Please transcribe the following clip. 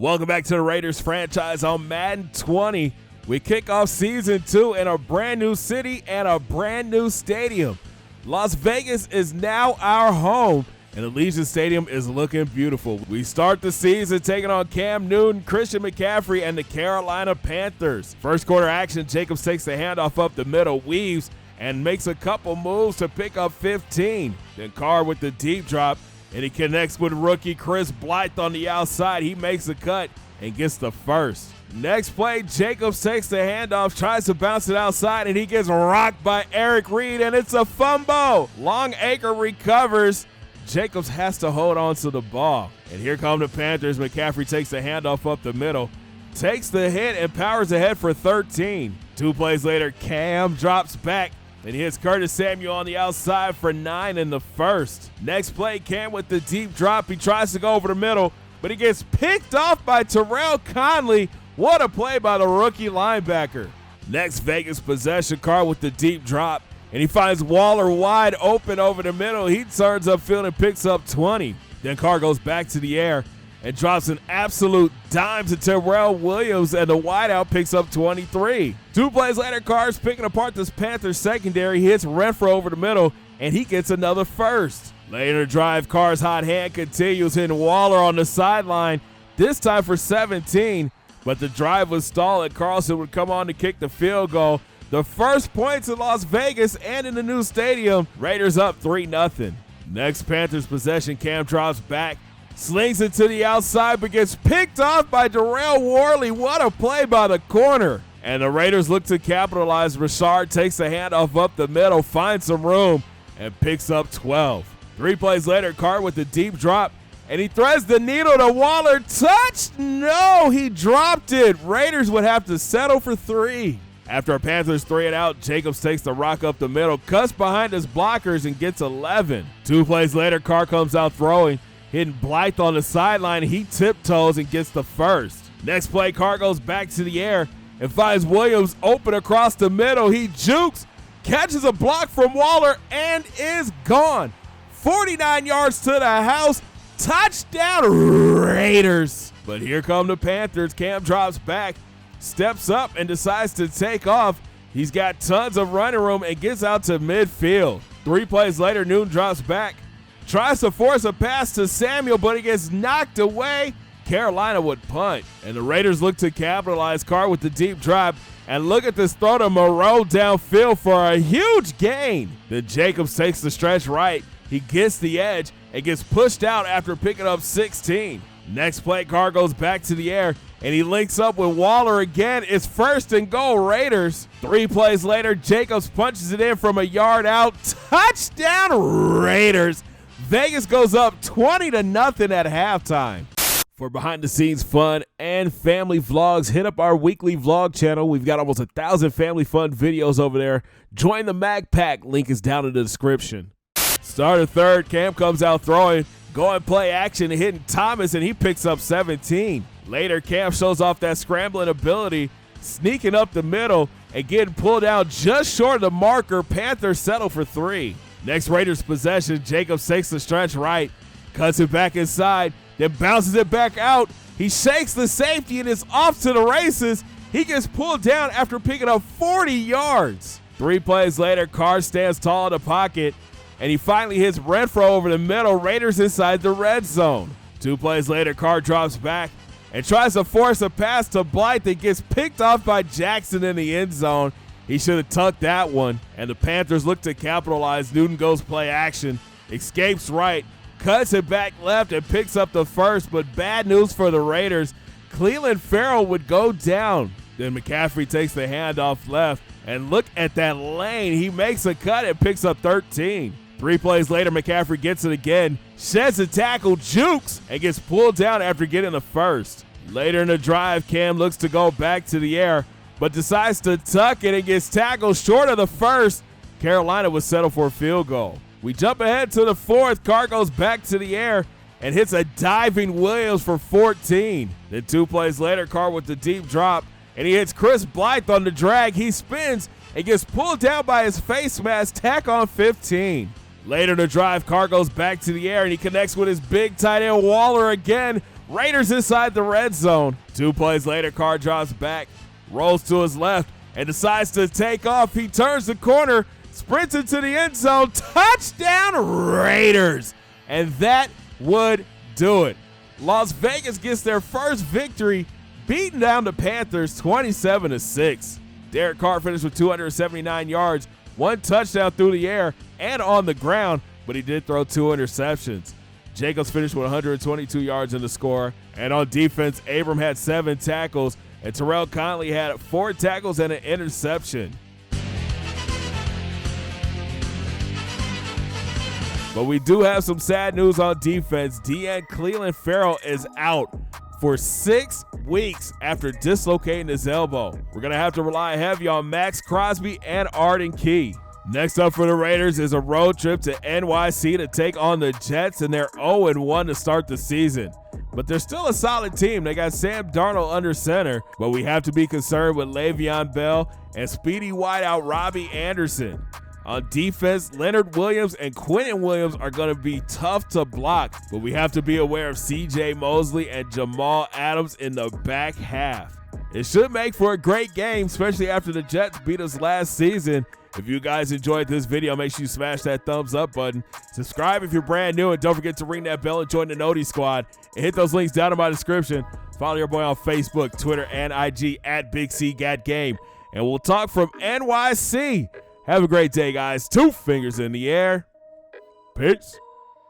Welcome back to the Raiders franchise on Madden 20. We kick off Season 2 in a brand new city and a brand new stadium. Las Vegas is now our home, and the Allegiant Stadium is looking beautiful. We start the season taking on Cam Newton, Christian McCaffrey, and the Carolina Panthers. First quarter action, Jacobs takes the handoff up the middle, weaves, and makes a couple moves to pick up 15. Then Carr with the deep drop, and he connects with rookie Chris Blythe on the outside. He makes a cut and gets the first. Next play, Jacobs takes the handoff, tries to bounce it outside, and he gets rocked by Eric Reed, and it's a fumble. Longacre recovers. Jacobs has to hold on to the ball. And here come the Panthers. McCaffrey takes the handoff up the middle, takes the hit, and powers ahead for 13. 2 plays later, Cam drops back and hits Curtis Samuel on the outside for 9 in the first. Next play, Cam with the deep drop. He tries to go over the middle, but he gets picked off by Terrell Conley. What a play by the rookie linebacker. Next Vegas possession, Carr with the deep drop, and he finds Waller wide open over the middle. He turns upfield and picks up 20. Then Carr goes back to the air and drops an absolute dime to Terrell Williams, and the wideout picks up 23. 2 plays later, Carr's picking apart this Panthers secondary. He hits Renfro over the middle, and he gets another first. Later drive, Carr's hot hand continues, hitting Waller on the sideline, this time for 17. But the drive was stalled, and Carlson would come on to kick the field goal. The first points in Las Vegas and in the new stadium. Raiders up 3-0. Next Panthers possession, Cam drops back, slings it to the outside, but gets picked off by Darrell Worley. What a play by the corner. And the Raiders look to capitalize. Richard takes the handoff up the middle, finds some room, and picks up 12. 3 plays later, Carr with the deep drop, and he threads the needle to Waller. Touched? No, he dropped it. Raiders would have to settle for 3. After a Panthers 3 and out, Jacobs takes the rock up the middle, cuts behind his blockers, and gets 11. 2 plays later, Carr comes out throwing, hitting Blythe on the sideline. He tiptoes and gets the first. Next play, Carr goes back to the air and finds Williams open across the middle. He jukes, catches a block from Waller, and is gone. 49 yards to the house. Touchdown, Raiders. But here come the Panthers. Cam drops back, steps up, and decides to take off. He's got tons of running room and gets out to midfield. 3 plays later, Newton drops back, tries to force a pass to Samuel, but he gets knocked away. Carolina would punt, and the Raiders look to capitalize. Carr with the deep drop, and look at this throw to Moreau downfield for a huge gain. Then Jacobs takes the stretch right. He gets the edge and gets pushed out after picking up 16. Next play, Carr goes back to the air, and he links up with Waller again. It's 1st and goal, Raiders. 3 plays later, Jacobs punches it in from a yard out. Touchdown, Raiders. Vegas goes up 20-0 at halftime. For behind-the-scenes fun and family vlogs, hit up our weekly vlog channel. We've got almost 1,000 family fun videos over there. Join the Mag Pack. Link is down in the description. Start of third, Cam comes out throwing, going play action and hitting Thomas, and he picks up 17. Later, Cam shows off that scrambling ability, sneaking up the middle and getting pulled out just short of the marker. Panthers settle for 3. Next Raiders possession, Jacobs takes the stretch right, cuts it back inside, then bounces it back out. He shakes the safety and is off to the races. He gets pulled down after picking up 40 yards. 3 plays later, Carr stands tall in the pocket, and he finally hits Renfro over the middle. Raiders inside the red zone. 2 plays later, Carr drops back and tries to force a pass to Blythe that gets picked off by Jackson in the end zone. He should have tucked that one, and the Panthers look to capitalize. Newton goes play action, escapes right, cuts it back left, and picks up the first, but bad news for the Raiders. Cleveland Farrell would go down. Then McCaffrey takes the handoff left, and look at that lane. He makes a cut and picks up 13. 3 plays later, McCaffrey gets it again, sheds a tackle, jukes, and gets pulled down after getting the first. Later in the drive, Cam looks to go back to the air, but decides to tuck it and gets tackled short of the first. Carolina would settle for a field goal. We jump ahead to the 4th. Carr goes back to the air and hits a diving Williams for 14. Then 2 plays later, Carr with the deep drop, and he hits Chris Blythe on the drag. He spins and gets pulled down by his face mask. Tack on 15. Later in the drive, Carr goes back to the air, and he connects with his big tight end Waller again. Raiders inside the red zone. 2 plays later, Carr drops back, rolls to his left, and decides to take off. He turns the corner, sprints into the end zone. Touchdown, Raiders! And that would do it. Las Vegas gets their first victory, beating down the Panthers 27-6. Derek Carr finished with 279 yards, 1 touchdown through the air and on the ground, but he did throw 2 interceptions. Jacobs finished with 122 yards in the score, and on defense, Abram had 7 tackles, and Terrell Conley had 4 tackles and an interception. But we do have some sad news on defense. DN Cleveland Farrell is out for 6 weeks after dislocating his elbow. We're going to have to rely heavy on Max Crosby and Arden Key. Next up for the Raiders is a road trip to NYC to take on the Jets, and they're 0-1 to start the season. But they're still a solid team. They got Sam Darnold under center, but we have to be concerned with Le'Veon Bell and speedy wideout Robbie Anderson. On defense, Leonard Williams and Quentin Williams are going to be tough to block, but we have to be aware of C.J. Mosley and Jamal Adams in the back half. It should make for a great game, especially after the Jets beat us last season. If you guys enjoyed this video, make sure you smash that thumbs up button. Subscribe if you're brand new, and don't forget to ring that bell and join the Noti Squad. And hit those links down in my description. Follow your boy on Facebook, Twitter, and IG at Big C Gat Game. And we'll talk from NYC. Have a great day, guys. 2 fingers in the air. Peace.